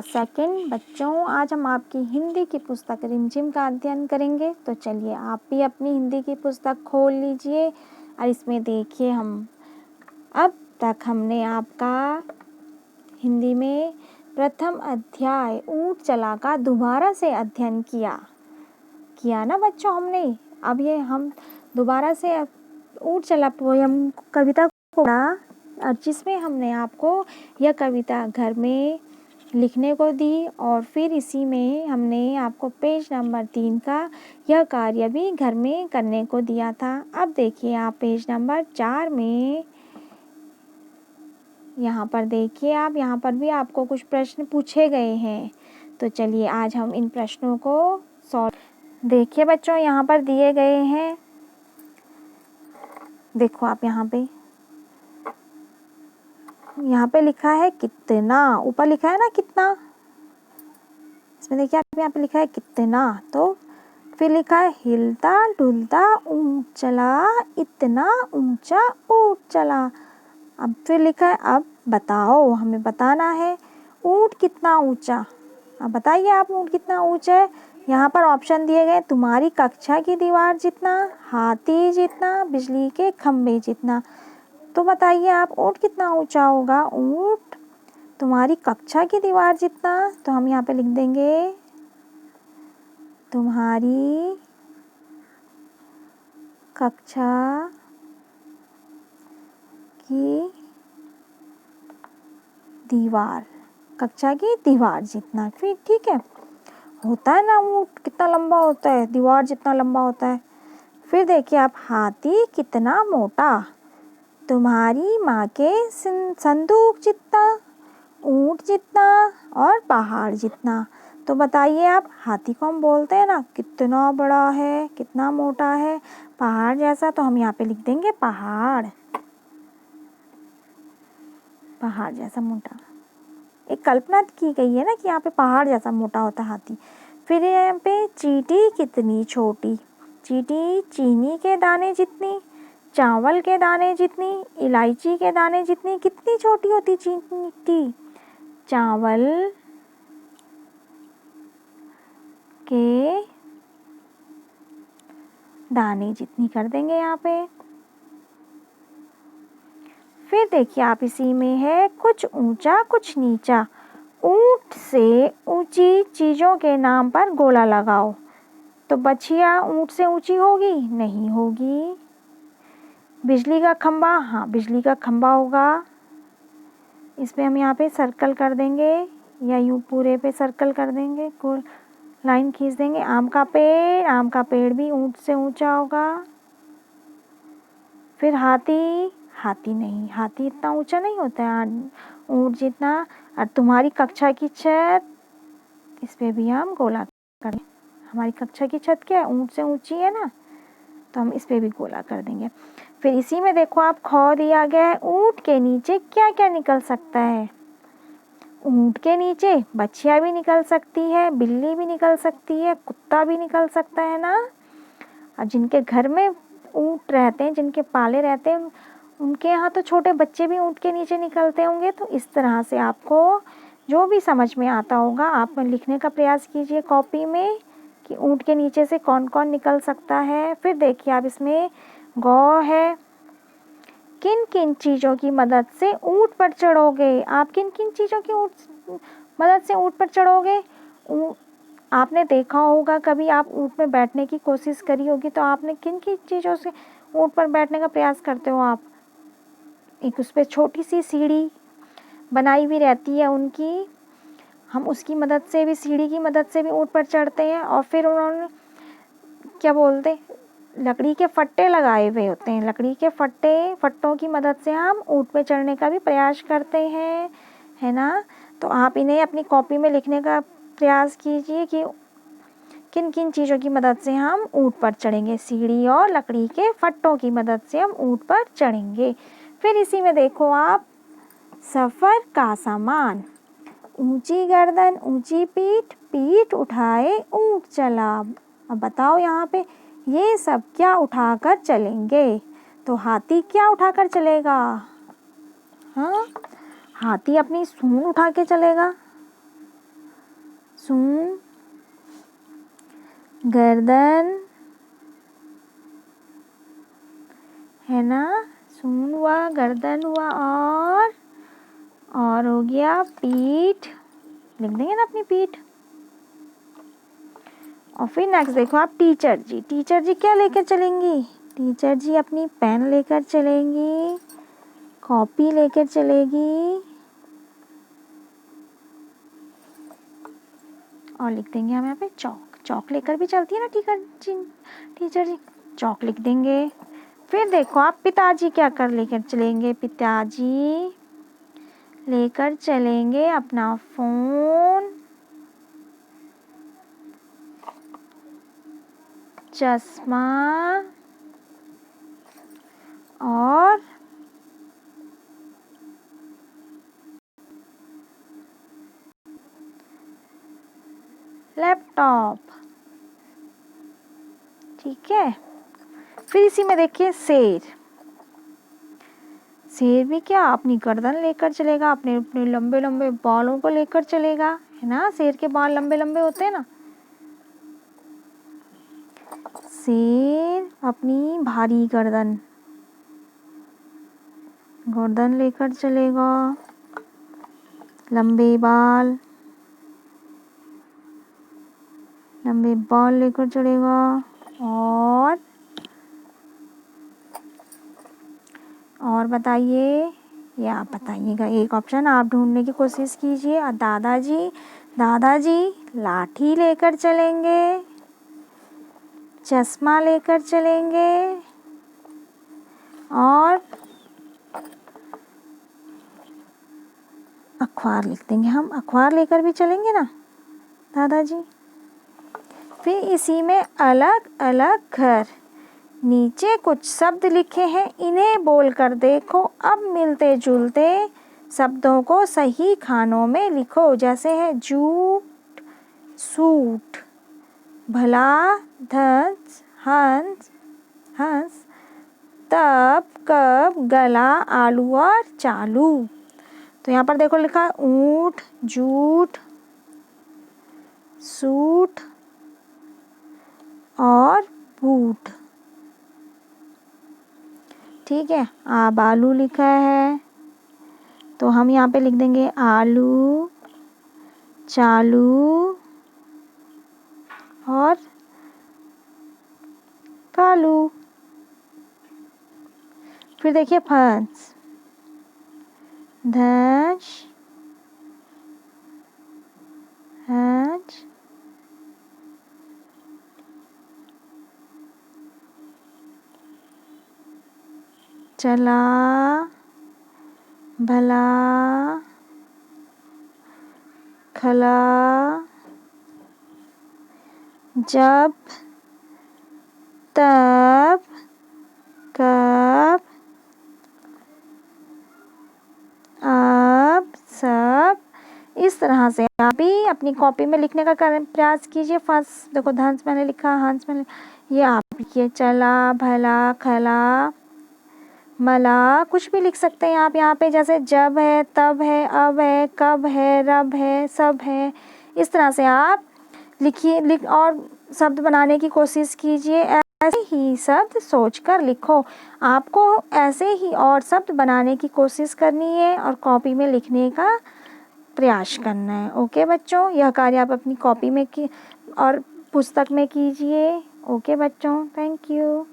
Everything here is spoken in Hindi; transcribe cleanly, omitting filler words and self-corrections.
सेकंड बच्चों, आज हम आपकी हिंदी की पुस्तक रिमझिम का अध्ययन करेंगे। तो चलिए आप भी अपनी हिंदी की पुस्तक खोल लीजिए और इसमें देखिए हम अब तक हमने आपका हिंदी में प्रथम अध्याय ऊँट चला का दोबारा से अध्ययन किया ना बच्चों हमने। अब ये हम दोबारा से ऊँट चला पोयम कविता को पढ़ा और जिसमें हमने आपको यह कविता घर में लिखने को दी और फिर इसी में हमने आपको पेज नंबर 3 का यह कार्य भी घर में करने को दिया था। अब देखिए आप पेज नंबर 4 में यहाँ पर देखिए आप, यहाँ पर भी आपको कुछ प्रश्न पूछे गए हैं। तो चलिए आज हम इन प्रश्नों को सॉल्व। देखिए बच्चों यहाँ पर दिए गए हैं, देखो आप यहाँ पे लिखा है कितना, ऊपर लिखा है ना कितना, इसमें देखिए आप यहाँ पे लिखा है कितना। तो फिर लिखा है हिलता डुलता ऊँट चला, इतना ऊंचा ऊँट चला। अब फिर लिखा है अब बताओ, हमें बताना है ऊँट कितना ऊंचा। अब बताइए आप ऊँट कितना ऊंचा है। यहाँ पर ऑप्शन दिए गए, तुम्हारी कक्षा की दीवार जितना, हाथी जितना, बिजली के खंभे जितना। तो बताइए आप ऊँट कितना ऊंचा होगा। ऊँट तुम्हारी कक्षा की दीवार जितना, तो हम यहाँ पे लिख देंगे तुम्हारी कक्षा की दीवार, कक्षा की दीवार जितना। फिर ठीक है, होता है ना ऊँट कितना लंबा होता है, दीवार जितना लंबा होता है। फिर देखिए आप हाथी कितना मोटा, तुम्हारी माँ के संदूक जितना, ऊँट जितना और पहाड़ जितना। तो बताइए आप हाथी को हम बोलते हैं ना कितना बड़ा है, कितना मोटा है, पहाड़ जैसा। तो हम यहाँ पे लिख देंगे पहाड़, पहाड़ जैसा मोटा। एक कल्पना की गई है ना कि यहाँ पे पहाड़ जैसा मोटा होता है हाथी। फिर यहाँ पे चींटी कितनी छोटी, चींटी चीनी के दाने जितनी, चावल के दाने जितनी, इलायची के दाने जितनी। कितनी छोटी होती चींटी, चावल के दाने जितनी कर देंगे यहाँ पे। फिर देखिए आप इसी में है कुछ ऊंचा कुछ नीचा, ऊंट से ऊंची चीजों के नाम पर गोला लगाओ। तो बछिया ऊंट से ऊंची होगी? नहीं होगी। बिजली का खंबा, हाँ बिजली का खंबा होगा। इस पे हम यहाँ पे सर्कल कर देंगे या यूं पूरे पे सर्कल कर देंगे, गोल लाइन खींच देंगे। आम का पेड़, आम का पेड़ भी ऊंट से ऊंचा होगा। फिर हाथी, हाथी नहीं, हाथी इतना ऊंचा नहीं होता है ऊंट जितना। और तुम्हारी कक्षा की छत, इस पे भी हम गोला करें। हमारी कक्षा की छत क्या है, ऊंट से ऊंची है ना, तो हम इस पे भी गोला कर देंगे। फिर इसी में देखो आप खौ दिया गया है, ऊंट के नीचे क्या क्या निकल सकता है। ऊंट के नीचे बछिया भी निकल सकती है, बिल्ली भी निकल सकती है, कुत्ता भी निकल सकता है ना। और जिनके घर में ऊंट रहते हैं, जिनके पाले रहते हैं, उनके यहाँ तो छोटे बच्चे भी ऊंट के नीचे निकलते होंगे। तो इस तरह से आपको जो भी समझ में आता होगा आप लिखने का प्रयास कीजिए कॉपी में कि ऊंट के नीचे से कौन कौन निकल सकता है। फिर देखिए आप इसमें गौ है, किन किन चीज़ों की मदद से ऊंट पर चढ़ोगे। आप किन किन चीज़ों की मदद से ऊंट पर चढ़ोगे। आपने देखा होगा कभी आप ऊंट में बैठने की कोशिश करी होगी, तो आपने किन किन चीज़ों से ऊंट पर बैठने का प्रयास करते हो आप। एक उस पर छोटी सी सीढ़ी बनाई हुई रहती है उनकी, हम उसकी मदद से भी, सीढ़ी की मदद से भी ऊंट पर चढ़ते हैं। और फिर उन्होंने क्या बोलते, लकड़ी के फट्टे लगाए हुए होते हैं, लकड़ी के फट्टों की मदद से हम ऊंट पे चढ़ने का भी प्रयास करते हैं, है ना। तो आप इन्हें अपनी कॉपी में लिखने का प्रयास कीजिए कि किन किन चीज़ों की मदद से हम ऊंट पर चढ़ेंगे। सीढ़ी और लकड़ी के फट्टों की मदद से हम ऊंट पर चढ़ेंगे। फिर इसी में देखो आप सफ़र का सामान, ऊंची गर्दन ऊंची पीठ, पीठ उठाए ऊंट चला। अब बताओ यहाँ पे ये सब क्या उठाकर चलेंगे। तो हाथी क्या उठाकर चलेगा, हाँ हाथी अपनी सूंड उठा के चलेगा। सूं, गर्दन, है ना, सूंड हुआ, गर्दन हुआ, और हो गया पीठ, लिख देंगे ना अपनी पीठ। और फिर नेक्स्ट देखो आप टीचर जी, टीचर जी क्या लेकर चलेंगी? टीचर जी अपनी पेन लेकर चलेंगी, कॉपी लेकर चलेगी, और लिख देंगे हम यहाँ पे चौक, चौक लेकर भी चलती है ना टीचर जी, चौक लिख देंगे। फिर देखो आप पिताजी क्या कर लेकर चलेंगे? पिताजी लेकर चलेंगे अपना फोन, चश्मा और लैपटॉप। ठीक है, फिर इसी में देखिए शेर, शेर भी क्या अपनी गर्दन लेकर चलेगा, अपने अपने लंबे लंबे बालों को लेकर चलेगा, है ना, शेर के बाल लंबे लंबे होते हैं ना। शेर अपनी भारी गर्दन, गर्दन लेकर चलेगा, लंबे बाल, लंबे बाल लेकर चलेगा, और बताइए, ये आप बताइएगा, एक ऑप्शन आप ढूंढने की कोशिश कीजिए। और दादाजी, दादाजी लाठी लेकर चलेंगे, चश्मा लेकर चलेंगे, और अखबार लिख देंगे हम, अखबार लेकर भी चलेंगे ना दादाजी। फिर इसी में अलग अलग घर, नीचे कुछ शब्द लिखे हैं, इन्हें बोलकर देखो, अब मिलते जुलते शब्दों को सही खानों में लिखो। जैसे है जूट, सूट, भला, धंस, हंस, हंस, तब, कब, गला, आलू और चालू। तो यहाँ पर देखो लिखा ऊंट, जूट, सूट और बूट। ठीक है, अब आलू लिखा है तो हम यहाँ पे लिख देंगे आलू, चालू और कालू। फिर देखिए फंस, धंस, हंस, चला, भला, खला, जब, तब, कब, अब, सब। इस तरह से आप भी अपनी कॉपी में लिखने का प्रयास कीजिए। फर्स्ट देखो धंस मैंने लिखा, हंस मैंने, ये आप लिखिए चला, भला, खला, मला, कुछ भी लिख सकते हैं आप यहाँ पे, जैसे जब है, तब है, अब है, कब है, रब है, सब है। इस तरह से आप लिखिए, और शब्द बनाने की कोशिश कीजिए। ऐसे ही शब्द सोचकर लिखो। आपको ऐसे ही और शब्द बनाने की कोशिश करनी है और कॉपी में लिखने का प्रयास करना है। ओके बच्चों, यह कार्य आप अपनी कॉपी में और पुस्तक में कीजिए। ओके बच्चों, थैंक यू।